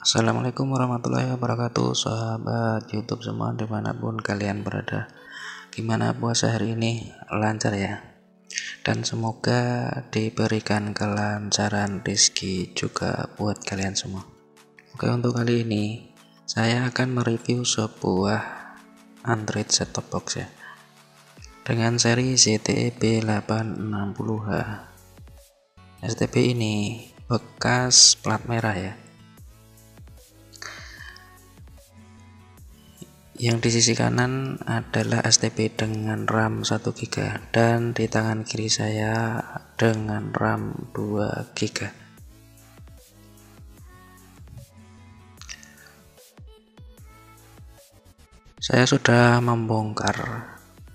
Assalamualaikum warahmatullahi wabarakatuh, sahabat YouTube semua dimanapun kalian berada. Gimana puasa hari ini? Lancar ya? Dan semoga diberikan kelancaran rezeki juga buat kalian semua. Oke, untuk kali ini saya akan mereview sebuah Android set-top box ya, dengan seri ZTE B860H. STB ini bekas plat merah ya. Yang di sisi kanan adalah STB dengan RAM 1 GB dan di tangan kiri saya dengan RAM 2 GB. Saya sudah membongkar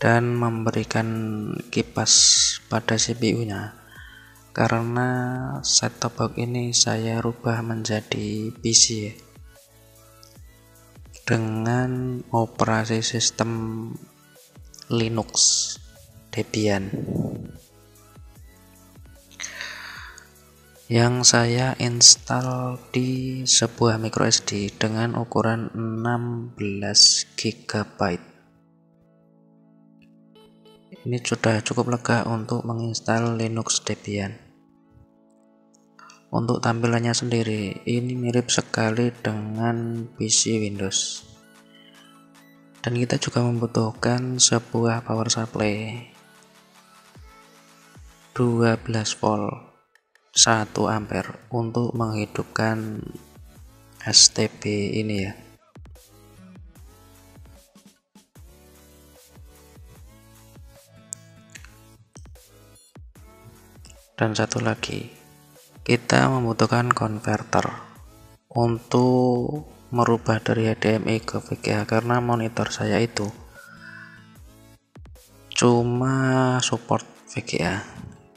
dan memberikan kipas pada CPU-nya karena set-top box ini saya rubah menjadi PC ya, dengan operasi sistem Linux Debian yang saya install di sebuah micro SD dengan ukuran 16 GB. Ini sudah cukup lega untuk menginstal Linux Debian. Untuk tampilannya sendiri, ini mirip sekali dengan PC Windows. Dan kita juga membutuhkan sebuah power supply 12 volt 1 ampere untuk menghidupkan STB ini ya. Dan satu lagi, kita membutuhkan konverter untuk merubah dari HDMI ke VGA karena monitor saya itu cuma support VGA.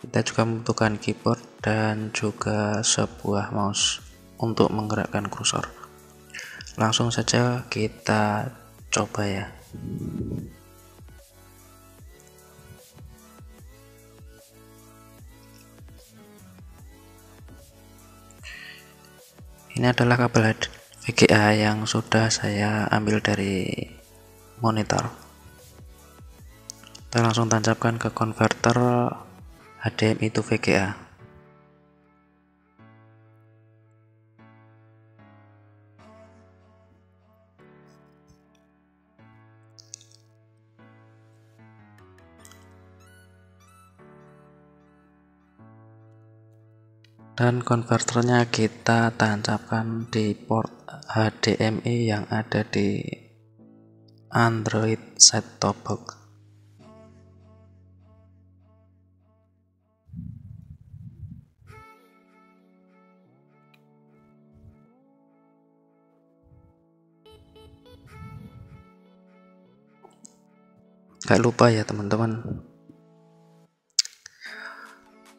Kita juga membutuhkan keyboard dan juga sebuah mouse untuk menggerakkan kursor. Langsung saja kita coba ya. Ini adalah kabel VGA yang sudah saya ambil dari monitor. Kita langsung tancapkan ke konverter HDMI to VGA. Dan konverternya kita tancapkan di port HDMI yang ada di Android set-top box. Gak lupa ya teman-teman,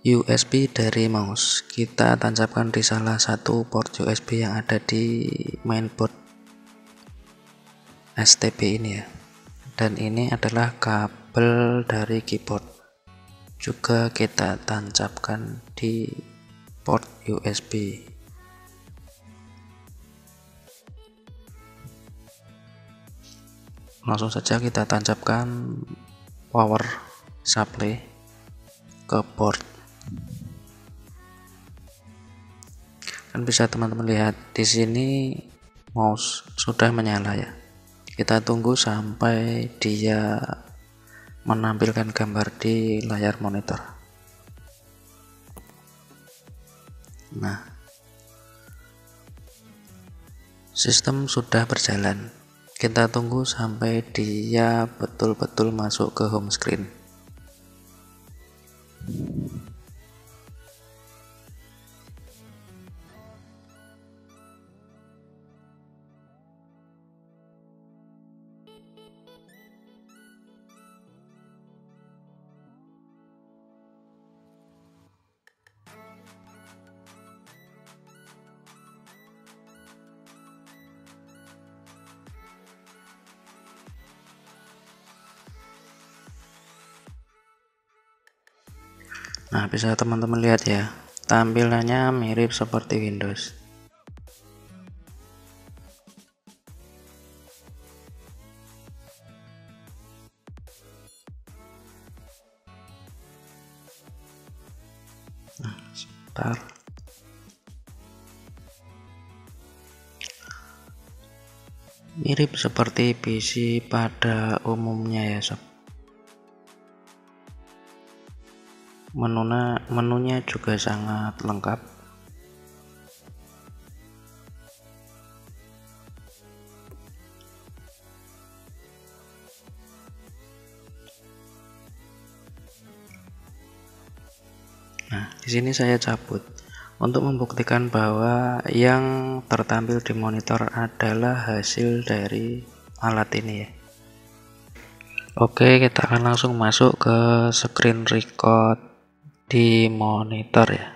USB dari mouse kita tancapkan di salah satu port USB yang ada di mainboard STB ini ya. Dan ini adalah kabel dari keyboard, juga kita tancapkan di port USB. Langsung saja kita tancapkan power supply ke port. Kan bisa teman-teman lihat di sini mouse sudah menyala ya. Kita tunggu sampai dia menampilkan gambar di layar monitor. Nah, sistem sudah berjalan. Kita tunggu sampai dia betul-betul masuk ke home screen. Nah, bisa teman-teman lihat ya, tampilannya mirip seperti Windows. Sebentar. Mirip seperti PC pada umumnya ya sob. Menunya juga sangat lengkap. Nah, di sini saya cabut untuk membuktikan bahwa yang tertampil di monitor adalah hasil dari alat ini ya. Oke, kita akan langsung masuk ke screen record di monitor ya.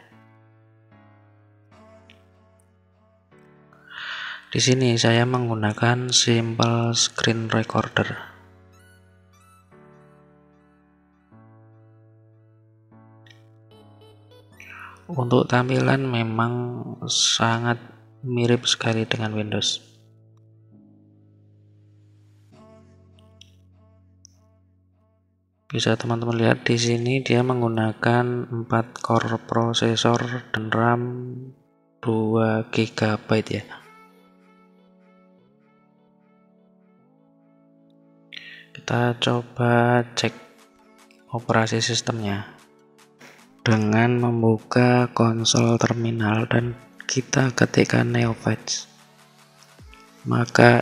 Di sini saya menggunakan simple screen recorder. Untuk tampilan memang sangat mirip sekali dengan Windows. Bisa teman-teman lihat di sini dia menggunakan 4 core prosesor dan RAM 2 GB ya. Kita coba cek operasi sistemnya dengan membuka konsol terminal dan kita ketikkan NeoFetch, maka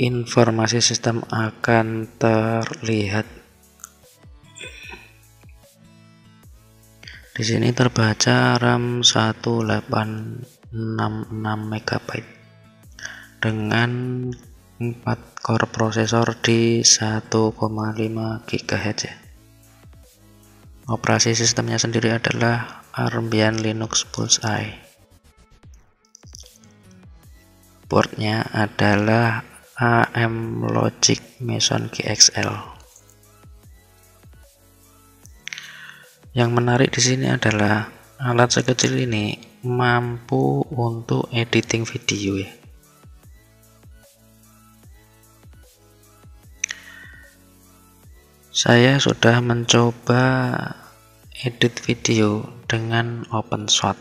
informasi sistem akan terlihat. Di sini terbaca RAM 1866 MB dengan 4 core prosesor di 1,5 GHz ya. Operasi sistemnya sendiri adalah Armbian Linux Bullseye. Boardnya adalah AM Logic Meson GXL. Yang menarik di sini adalah alat sekecil ini mampu untuk editing video ya. Saya sudah mencoba edit video dengan OpenShot.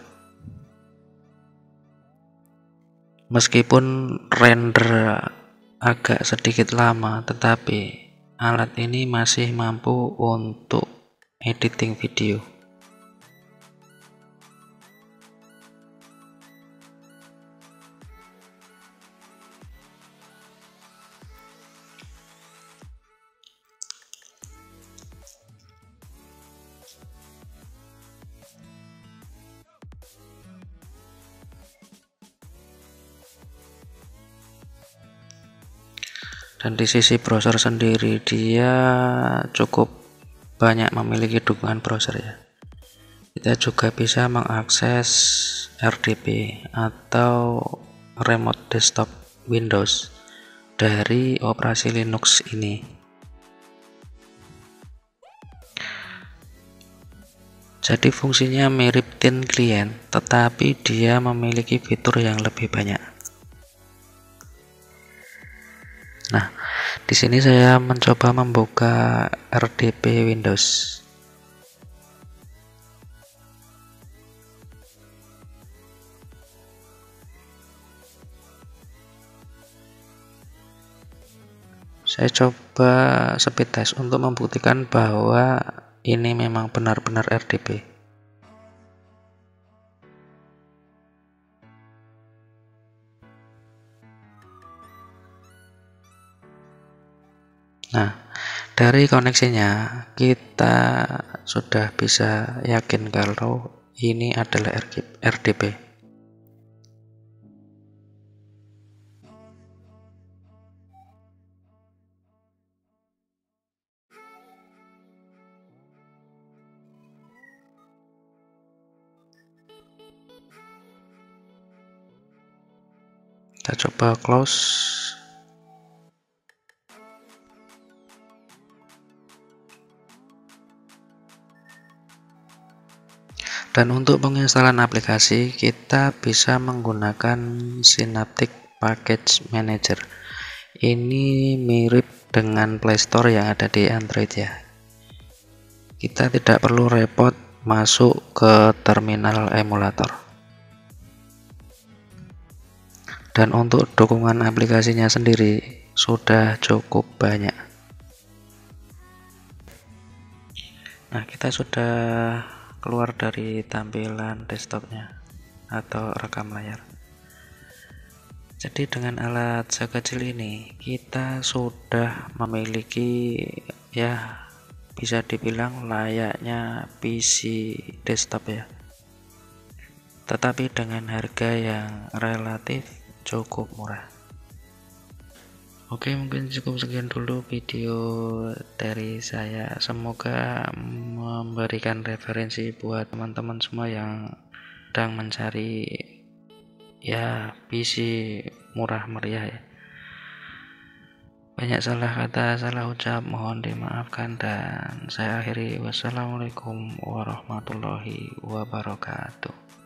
Meskipun render agak sedikit lama, tetapi alat ini masih mampu untuk editing video. Dan di sisi browser sendiri dia cukup banyak memiliki dukungan browser ya. Kita juga bisa mengakses RDP atau Remote Desktop Windows dari operasi Linux ini. Jadi fungsinya mirip Thin Client, tetapi dia memiliki fitur yang lebih banyak. Nah, di sini saya mencoba membuka RDP Windows. Saya coba speed test untuk membuktikan bahwa ini memang benar-benar RDP. Nah, dari koneksinya kita sudah bisa yakin kalau ini adalah RDP. Kita coba close. Dan untuk penginstalan aplikasi kita bisa menggunakan Synaptic Package Manager. Ini mirip dengan Play Store yang ada di Android ya. Kita tidak perlu repot masuk ke terminal emulator. Dan untuk dukungan aplikasinya sendiri sudah cukup banyak. Nah, kita sudah keluar dari tampilan desktopnya atau rekam layar. Jadi dengan alat sekecil ini kita sudah memiliki, ya bisa dibilang layaknya PC desktop ya, tetapi dengan harga yang relatif cukup murah. Oke, mungkin cukup sekian dulu video dari saya. Semoga memberikan referensi buat teman-teman semua yang sedang mencari ya PC murah meriah ya. Banyak salah kata, salah ucap, mohon dimaafkan, dan saya akhiri. Wassalamualaikum warahmatullahi wabarakatuh.